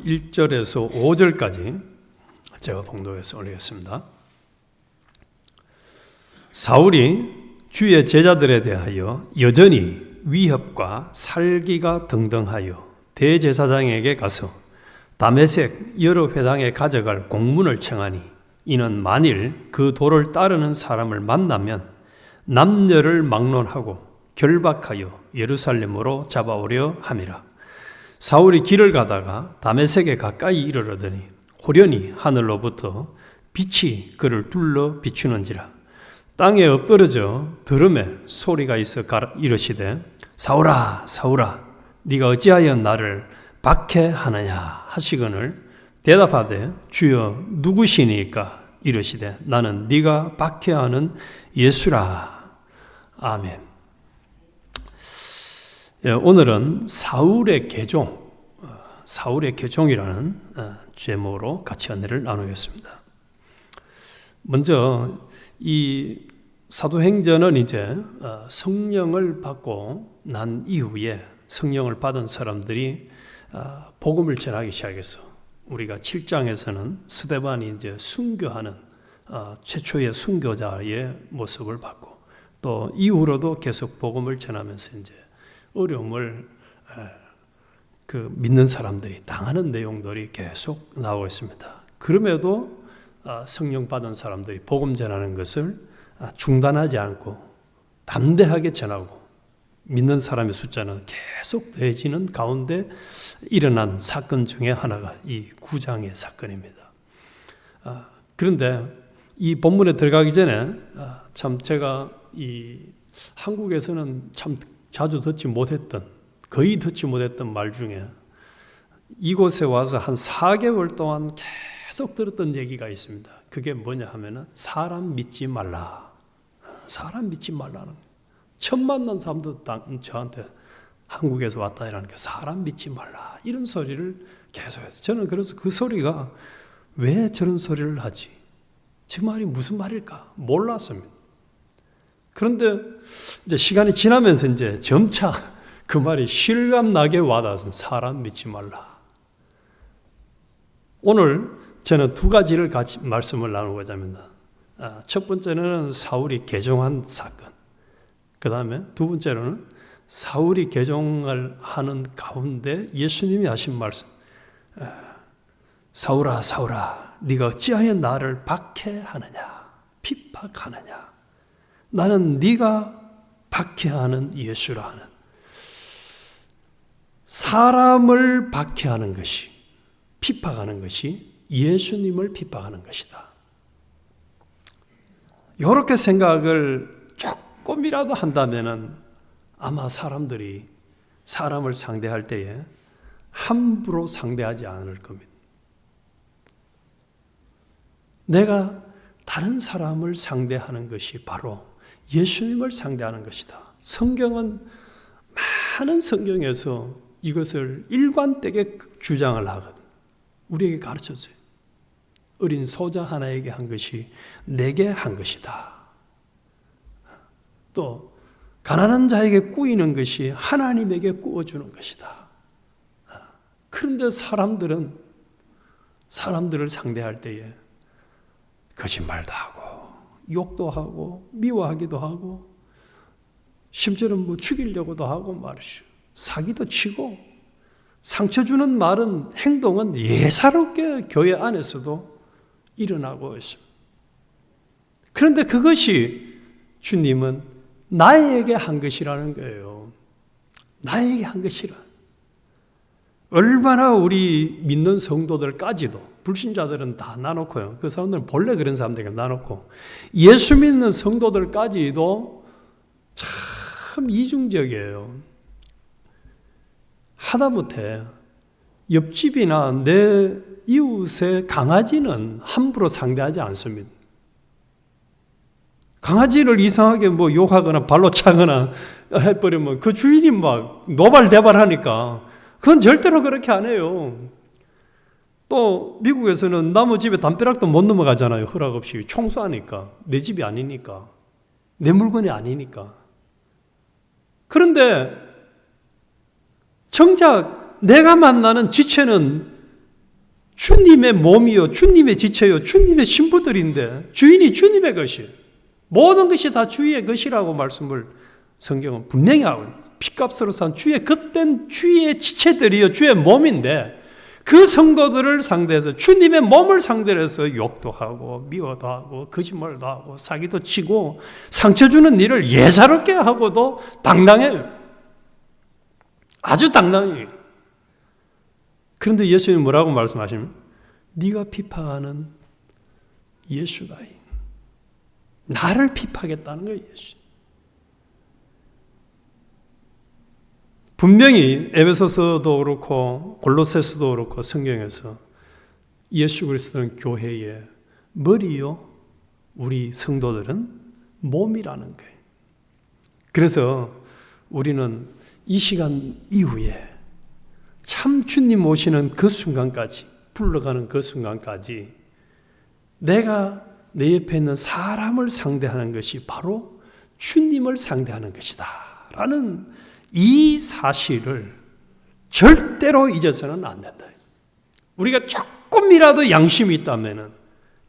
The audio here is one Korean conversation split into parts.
1절에서 5절까지 제가 봉독해서 올리겠습니다. 사울이 주의 제자들에 대하여 여전히 위협과 살기가 등등하여 대제사장에게 가서 다메섹 여러 회당에 가져갈 공문을 청하니 이는 만일 그 도를 따르는 사람을 만나면 남녀를 막론하고 결박하여 예루살렘으로 잡아오려 함이라. 사울이 길을 가다가 다메섹에 가까이 이르러더니 호련히 하늘로부터 빛이 그를 둘러 비추는지라. 땅에 엎드러져 들음에 소리가 있어 이르시되 사울아 사울아 네가 어찌하여 나를 박해하느냐 하시거늘 대답하되 주여 누구시니까 이르시되 나는 네가 박해하는 예수라. 아멘. 오늘은 사울의 개종이라는 제목으로 같이 은혜를 나누겠습니다. 먼저 이 사도행전은 이제 성령을 받고 난 이후에 성령을 받은 사람들이 복음을 전하기 시작했어. 우리가 7장에서는 스데반이 이제 순교하는 최초의 순교자의 모습을 봤고, 또 이후로도 계속 복음을 전하면서 이제 어려움을 믿는 사람들이 당하는 내용들이 계속 나오고 있습니다. 그럼에도 성령 받은 사람들이 복음 전하는 것을 중단하지 않고 담대하게 전하고 믿는 사람의 숫자는 계속 더해지는 가운데 일어난 사건 중에 하나가 이 9장의 사건입니다. 그런데 이 본문에 들어가기 전에 참 제가 이 한국에서는 참 자주 거의 듣지 못했던 말 중에 이곳에 와서 한 4개월 동안 계속 들었던 얘기가 있습니다. 그게 뭐냐 하면은 사람 믿지 말라. 사람 믿지 말라는 거예요. 처음 만난 사람도 저한테 한국에서 왔다 이러니까 사람 믿지 말라 이런 소리를 계속해서 저는 그래서 그 소리가 왜 저런 소리를 하지? 저 말이 무슨 말일까? 몰랐습니다. 그런데 이제 시간이 지나면서 이제 점차 그 말이 실감나게 와닿아서 사람 믿지 말라. 오늘 저는 두 가지를 같이 말씀을 나누고자 합니다. 첫 번째는 사울이 개종한 사건. 그 다음에 두 번째로는 사울이 개종을 하는 가운데 예수님이 하신 말씀. 사울아 사울아 네가 어찌하여 나를 박해하느냐 핍박하느냐. 나는 네가 박해하는 예수라 하는. 사람을 박해하는 것이, 핍박하는 것이 예수님을 핍박하는 것이다. 이렇게 생각을 조금이라도 한다면은 아마 사람들이 사람을 상대할 때에 함부로 상대하지 않을 겁니다. 내가 다른 사람을 상대하는 것이 바로 예수님을 상대하는 것이다. 성경은 많은 성경에서 이것을 일관되게 주장을 하거든. 우리에게 가르쳤어요. 어린 소자 하나에게 한 것이 내게 한 것이다. 또 가난한 자에게 꾸이는 것이 하나님에게 꾸어주는 것이다. 그런데 사람들을 상대할 때에 거짓말도 하고 욕도 하고 미워하기도 하고 심지어는 죽이려고도 하고 말이죠. 사기도 치고 상처 주는 말은 행동은 예사롭게 교회 안에서도 일어나고 있습니다. 그런데 그것이 주님은 나에게 한 것이라는 거예요. 나에게 한 것이라. 얼마나 우리 믿는 성도들까지도, 불신자들은 다 나놓고요. 그 사람들은 본래 그런 사람들에게 나놓고 예수 믿는 성도들까지도 참 이중적이에요. 하다못해 옆집이나 내 이웃의 강아지는 함부로 상대하지 않습니다. 강아지를 이상하게 욕하거나 발로 차거나 해버리면 그 주인이 막 노발대발하니까 그건 절대로 그렇게 안 해요. 또 미국에서는 남의 집에 담벼락도 못 넘어가잖아요. 허락 없이. 청소하니까. 내 집이 아니니까. 내 물건이 아니니까. 그런데 정작 내가 만나는 지체는 주님의 몸이요, 주님의 지체요, 주님의 신부들인데 주인이 주님의 것이에요. 모든 것이 다 주의 것이라고 말씀을 성경은 분명히 하고 있어요. 피값으로 산 주의 겉된 주의 지체들이요, 주의 몸인데 그 성도들을 상대해서 주님의 몸을 상대로 해서 욕도 하고 미워도 하고 거짓말도 하고 사기도 치고 상처 주는 일을 예사롭게 하고도 당당해요. 아주 당당해요. 그런데 예수님은 뭐라고 말씀하시면 네가 비판하는 예수다. 나를 비판하겠다는 거예요. 예수. 분명히 에베소서도 그렇고 골로새서도 그렇고 성경에서 예수 그리스도는 교회의 머리요, 우리 성도들은 몸이라는 거예요. 그래서 우리는 이 시간 이후에 참 주님 오시는 그 순간까지, 불러가는 그 순간까지 내가 내 옆에 있는 사람을 상대하는 것이 바로 주님을 상대하는 것이다 라는 이 사실을 절대로 잊어서는 안 된다. 우리가 조금이라도 양심이 있다면,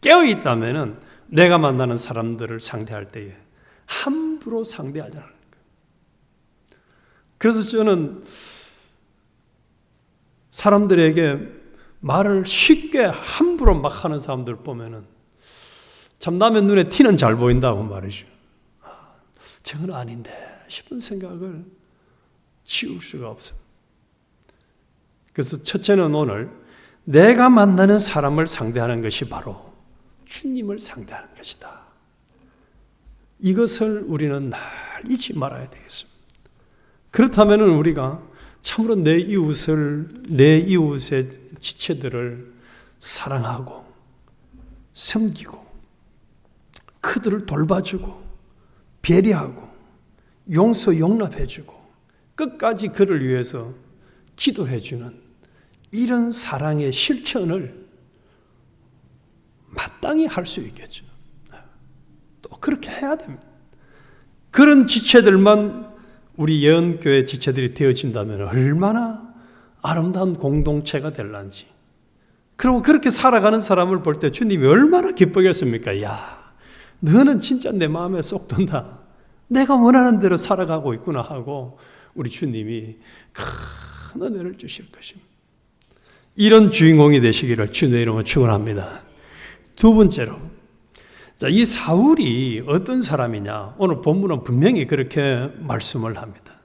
깨어 있다면 내가 만나는 사람들을 상대할 때에 함부로 상대하지 않는 거예요. 그래서 저는 사람들에게 말을 쉽게 함부로 막 하는 사람들 보면은 참 남의 눈에 티는 잘 보인다고 말이죠. 저건 아닌데 싶은 생각을 지울 수가 없어요. 그래서 첫째는 오늘 내가 만나는 사람을 상대하는 것이 바로 주님을 상대하는 것이다. 이것을 우리는 늘 잊지 말아야 되겠습니다. 그렇다면 우리가 참으로 내 이웃의 지체들을 사랑하고 섬기고 그들을 돌봐주고 배려하고 용납해주고 끝까지 그를 위해서 기도해주는 이런 사랑의 실천을 마땅히 할 수 있겠죠. 또 그렇게 해야 됩니다. 그런 지체들만 우리 예언교회 지체들이 되어진다면 얼마나 아름다운 공동체가 될런지. 그리고 그렇게 살아가는 사람을 볼 때 주님이 얼마나 기쁘겠습니까? 야, 너는 진짜 내 마음에 쏙 든다. 내가 원하는 대로 살아가고 있구나 하고 우리 주님이 큰 은혜를 주실 것입니다. 이런 주인공이 되시기를 주님의 이름으로 축원합니다. 두 번째로, 자, 이 사울이 어떤 사람이냐? 오늘 본문은 분명히 그렇게 말씀을 합니다.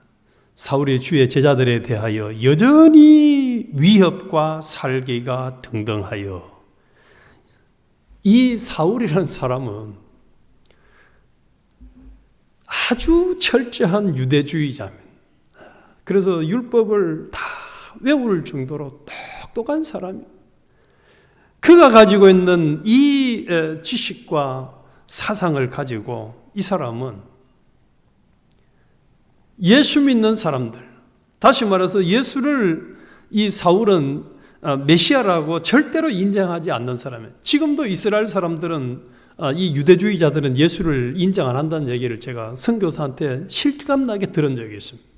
사울이 주의 제자들에 대하여 여전히 위협과 살기가 등등하여. 이 사울이라는 사람은 아주 철저한 유대주의자입니다. 그래서 율법을 다 외울 정도로 똑똑한 사람입니다. 그가 가지고 있는 이 지식과 사상을 가지고 이 사람은 예수 믿는 사람들, 다시 말해서 예수를 이 사울은 메시아라고 절대로 인정하지 않는 사람이에요. 지금도 이스라엘 사람들은 이 유대주의자들은 예수를 인정 안 한다는 얘기를 제가 선교사한테 실감나게 들은 적이 있습니다.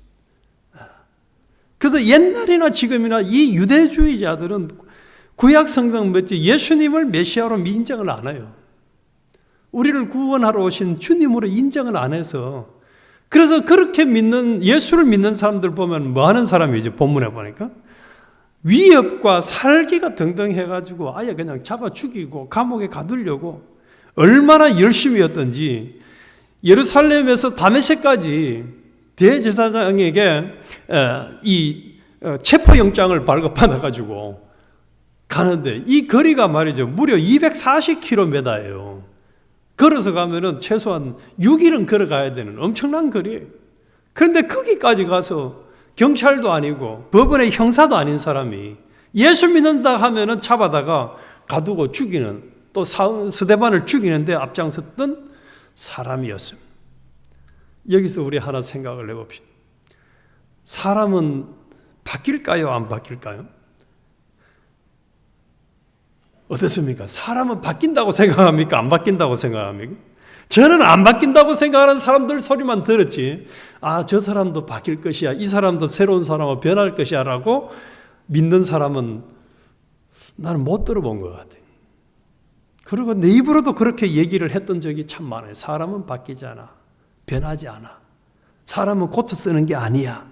그래서 옛날이나 지금이나 이 유대주의자들은 구약 성경 맺지 예수님을 메시아로 인정을 안 해요. 우리를 구원하러 오신 주님으로 인정을 안 해서, 그래서 그렇게 믿는, 예수를 믿는 사람들 보면 뭐 하는 사람이죠? 본문에 보니까 위협과 살기가 등등 해가지고 아예 그냥 잡아 죽이고 감옥에 가두려고 얼마나 열심히였던지, 예루살렘에서 다메섹까지 대제사장에게 이 체포영장을 발급받아가지고 가는데, 이 거리가 말이죠, 무려 240km예요. 걸어서 가면은 최소한 6일은 걸어가야 되는 엄청난 거리예요. 그런데 거기까지 가서 경찰도 아니고 법원의 형사도 아닌 사람이 예수 믿는다 하면은 잡아다가 가두고 죽이는, 또 스데반을 죽이는데 앞장섰던 사람이었습니다. 여기서 우리 하나 생각을 해봅시다. 사람은 바뀔까요? 안 바뀔까요? 어떻습니까? 사람은 바뀐다고 생각합니까? 안 바뀐다고 생각합니까? 저는 안 바뀐다고 생각하는 사람들 소리만 들었지, 아, 저 사람도 바뀔 것이야, 이 사람도 새로운 사람으로 변할 것이야 라고 믿는 사람은 나는 못 들어본 것 같아요. 그리고 내 입으로도 그렇게 얘기를 했던 적이 참 많아요. 사람은 바뀌지 않아. 변하지 않아. 사람은 고쳐 쓰는 게 아니야.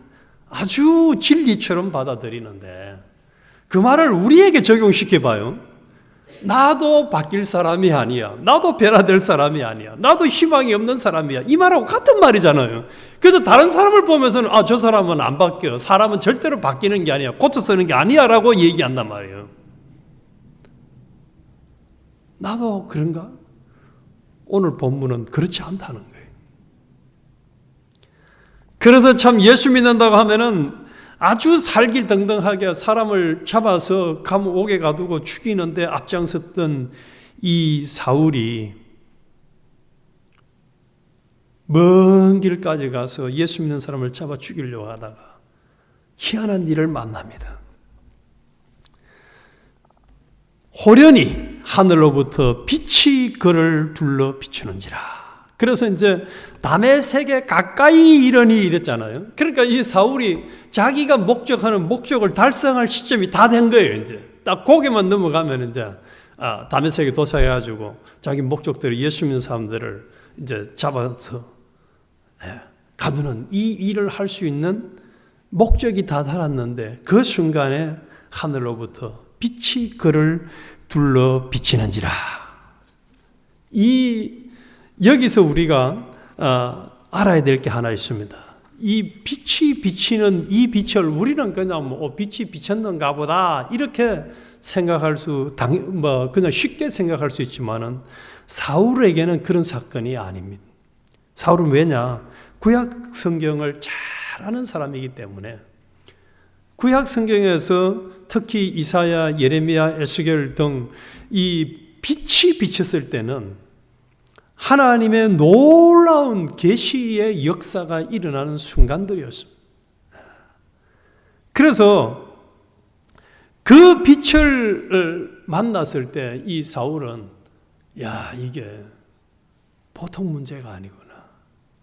아주 진리처럼 받아들이는데 그 말을 우리에게 적용시켜 봐요. 나도 바뀔 사람이 아니야. 나도 변화될 사람이 아니야. 나도 희망이 없는 사람이야. 이 말하고 같은 말이잖아요. 그래서 다른 사람을 보면서는 저 사람은 안 바뀌어. 사람은 절대로 바뀌는 게 아니야. 고쳐 쓰는 게 아니야 라고 얘기한단 말이에요. 나도 그런가? 오늘 본문은 그렇지 않다는 거예요. 그래서 참 예수 믿는다고 하면은 아주 살길등등하게 사람을 잡아서 감옥에 가두고 죽이는데 앞장섰던 이 사울이 먼 길까지 가서 예수 믿는 사람을 잡아 죽이려고 하다가 희한한 일을 만납니다. 호련히 하늘로부터 빛이 그를 둘러 비추는지라. 그래서 이제 다메섹에 가까이 이르니 이랬잖아요. 그러니까 이 사울이 자기가 목적하는 목적을 달성할 시점이 다 된 거예요. 이제 딱 거기만 넘어가면 이제 다메섹에 도착해가지고 자기 목적대로 예수 믿는 사람들을 이제 잡아서 가두는 이 일을 할 수 있는 목적이 다 달았는데 그 순간에 하늘로부터 빛이 그를 둘러 비치는지라. 여기서 우리가 알아야 될 게 하나 있습니다. 이 빛이 비치는 이 빛을 우리는 그냥 빛이 비쳤는가 보다 이렇게 생각할 그냥 쉽게 생각할 수 있지만은 사울에게는 그런 사건이 아닙니다. 사울은 왜냐? 구약 성경을 잘 아는 사람이기 때문에 구약 성경에서 특히 이사야, 예레미야, 에스겔 등 이 빛이 비쳤을 때는 하나님의 놀라운 계시의 역사가 일어나는 순간들이었습니다. 그래서 그 빛을 만났을 때 이 사울은 이게 보통 문제가 아니구나.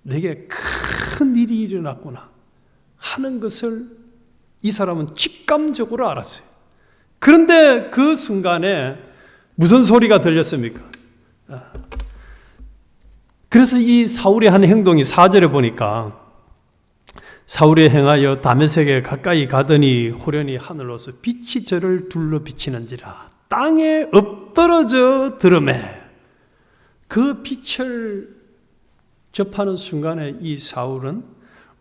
내게 큰 일이 일어났구나 하는 것을 이 사람은 직감적으로 알았어요. 그런데 그 순간에 무슨 소리가 들렸습니까? 그래서 이 사울의 한 행동이 4절에 보니까 사울이 행하여 다메섹에 가까이 가더니 호련히 하늘로서 빛이 저를 둘러 비치는지라. 땅에 엎드러져 들으매. 그 빛을 접하는 순간에 이 사울은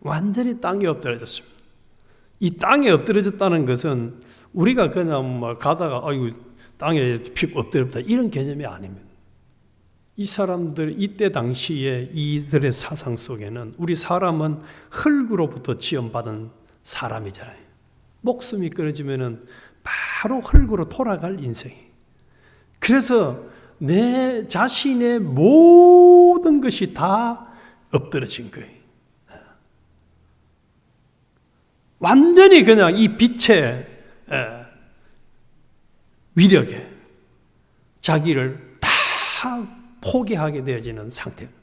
완전히 땅에 엎드러졌습니다. 이 땅에 엎드러졌다는 것은 우리가 그냥 가다가 땅에 픽 엎드렸다 이런 개념이 아닙니다. 이 사람들 이때 당시에 이들의 사상 속에는 우리 사람은 흙으로부터 지음받은 사람이잖아요. 목숨이 끊어지면은 바로 흙으로 돌아갈 인생이. 그래서 내 자신의 모든 것이 다 엎드러진 거예요. 완전히 그냥 이 빛의 위력에 자기를 다 포기하게 되어지는 상태입니다.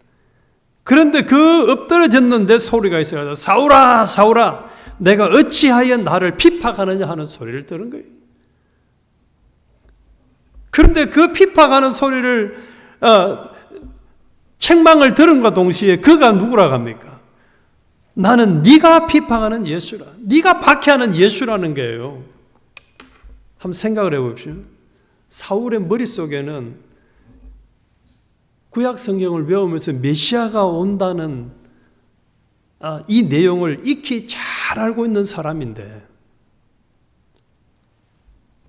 그런데 그 엎드러졌는데 소리가 있어요. 사울아, 사울아, 내가 어찌하여 나를 핍박하느냐 하는 소리를 들은 거예요. 그런데 그 핍박하는 소리를 책망을 들은과 동시에 그가 누구라고 합니까? 나는 네가 핍박하는 예수라. 네가 박해하는 예수라는 거예요. 한번 생각을 해봅시오. 사울의 머릿속에는 구약 성경을 배우면서 메시아가 온다는 이 내용을 익히 잘 알고 있는 사람인데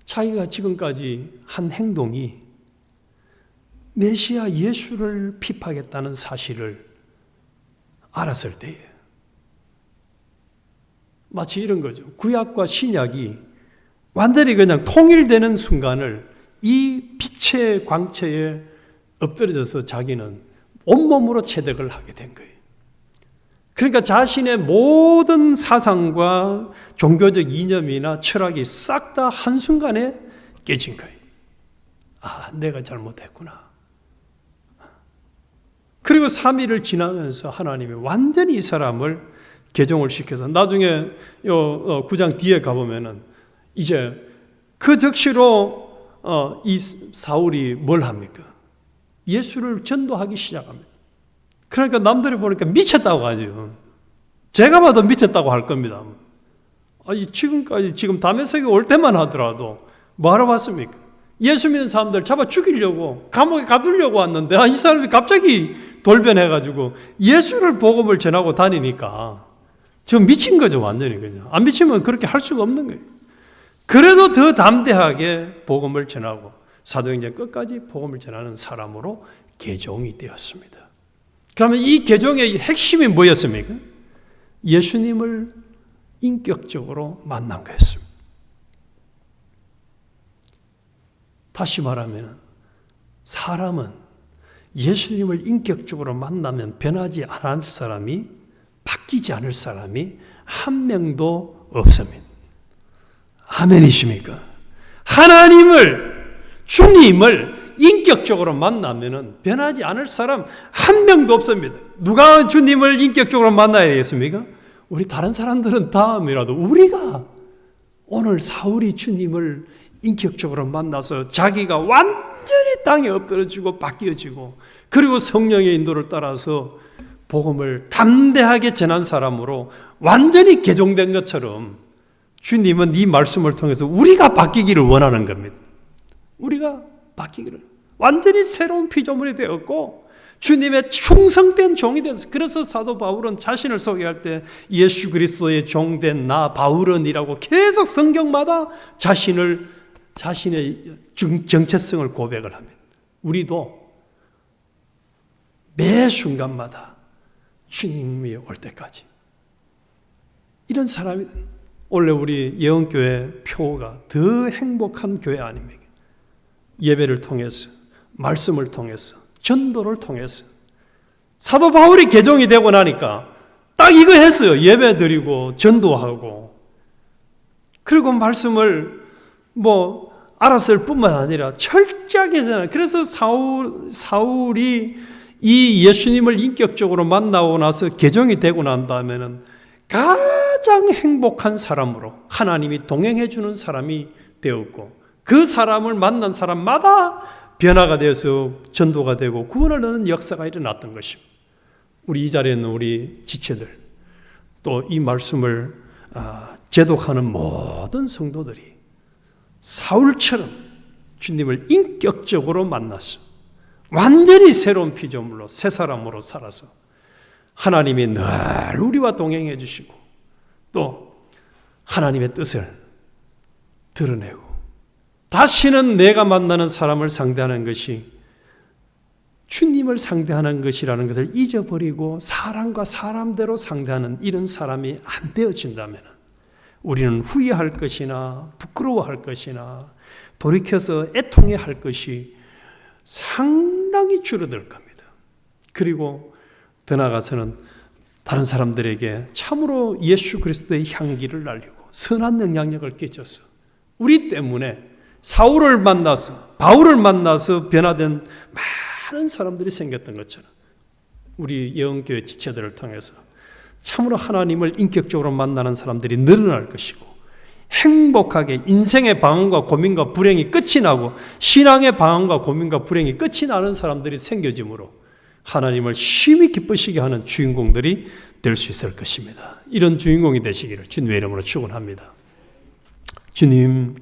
자기가 지금까지 한 행동이 메시아 예수를 핍박했다는 사실을 알았을 때에 마치 이런 거죠. 구약과 신약이 완전히 그냥 통일되는 순간을 이 빛의 광채에 엎드려져서 자기는 온몸으로 체득을 하게 된 거예요. 그러니까 자신의 모든 사상과 종교적 이념이나 철학이 싹 다 한순간에 깨진 거예요. 내가 잘못했구나. 그리고 3일을 지나면서 하나님이 완전히 이 사람을 개종을 시켜서 나중에 9장 뒤에 가보면은 이제 그 즉시로 이 사울이 뭘 합니까? 예수를 전도하기 시작합니다. 그러니까 남들이 보니까 미쳤다고 하죠. 제가 봐도 미쳤다고 할 겁니다. 아니, 지금 다메섹에 올 때만 하더라도 뭐하러 왔습니까? 예수 믿는 사람들 잡아 죽이려고, 감옥에 가두려고 왔는데, 이 사람이 갑자기 돌변해가지고 예수를 복음을 전하고 다니니까 저 미친 거죠, 완전히 그냥. 안 미치면 그렇게 할 수가 없는 거예요. 그래도 더 담대하게 복음을 전하고 사도행전 끝까지 복음을 전하는 사람으로 개종이 되었습니다. 그러면 이 개종의 핵심이 뭐였습니까? 예수님을 인격적으로 만난 거였습니다. 다시 말하면 사람은 예수님을 인격적으로 만나면 변하지 않을 사람이, 바뀌지 않을 사람이 한 명도 없습니다. 아멘이십니까? 주님을 인격적으로 만나면 변하지 않을 사람 한 명도 없습니다. 누가 주님을 인격적으로 만나야 되겠습니까? 우리 다른 사람들은 다음이라도 우리가 오늘 사울이 주님을 인격적으로 만나서 자기가 완전히 땅에 엎드려지고 바뀌어지고, 그리고 성령의 인도를 따라서 복음을 담대하게 전한 사람으로 완전히 개종된 것처럼 주님은 이 말씀을 통해서 우리가 바뀌기를 원하는 겁니다. 우리가 바뀌기를, 완전히 새로운 피조물이 되었고 주님의 충성된 종이 됐어요. 그래서 사도 바울은 자신을 소개할 때 예수 그리스도의 종된 나 바울은이라고 계속 성경마다 자신의 정체성을 고백을 합니다. 우리도 매 순간마다 주님이 올 때까지 이런 사람이, 원래 우리 예언교회 표가 더 행복한 교회 아닙니까? 예배를 통해서, 말씀을 통해서, 전도를 통해서. 사도 바울이 개종이 되고 나니까 딱 이거 했어요. 예배 드리고 전도하고, 그리고 말씀을 알았을 뿐만 아니라 철저하게 전하는. 그래서 사울이 이 예수님을 인격적으로 만나고 나서 개종이 되고 난 다음에는 가장 행복한 사람으로 하나님이 동행해 주는 사람이 되었고, 그 사람을 만난 사람마다 변화가 되어서 전도가 되고 구원을 얻는 역사가 일어났던 것입니다. 우리 이 자리에 있는 우리 지체들, 또 이 말씀을 제독하는 모든 성도들이 사울처럼 주님을 인격적으로 만나서 완전히 새로운 피조물로, 새 사람으로 살아서 하나님이 늘 우리와 동행해 주시고 또 하나님의 뜻을 드러내고, 다시는 내가 만나는 사람을 상대하는 것이 주님을 상대하는 것이라는 것을 잊어버리고 사람과 사람대로 상대하는 이런 사람이 안 되어진다면 우리는 후회할 것이나 부끄러워할 것이나 돌이켜서 애통해할 것이 상당히 줄어들 겁니다. 그리고 더 나아가서는 다른 사람들에게 참으로 예수 그리스도의 향기를 날리고 선한 영향력을 끼쳐서 우리 때문에 사울을 만나서, 바울을 만나서 변화된 많은 사람들이 생겼던 것처럼 우리 예언교회 지체들을 통해서 참으로 하나님을 인격적으로 만나는 사람들이 늘어날 것이고, 행복하게 인생의 방황과 고민과 불행이 끝이 나고 신앙의 방황과 고민과 불행이 끝이 나는 사람들이 생겨지므로 하나님을 심히 기쁘시게 하는 주인공들이 될 수 있을 것입니다. 이런 주인공이 되시기를 주님의 이름으로 축원합니다. 주님,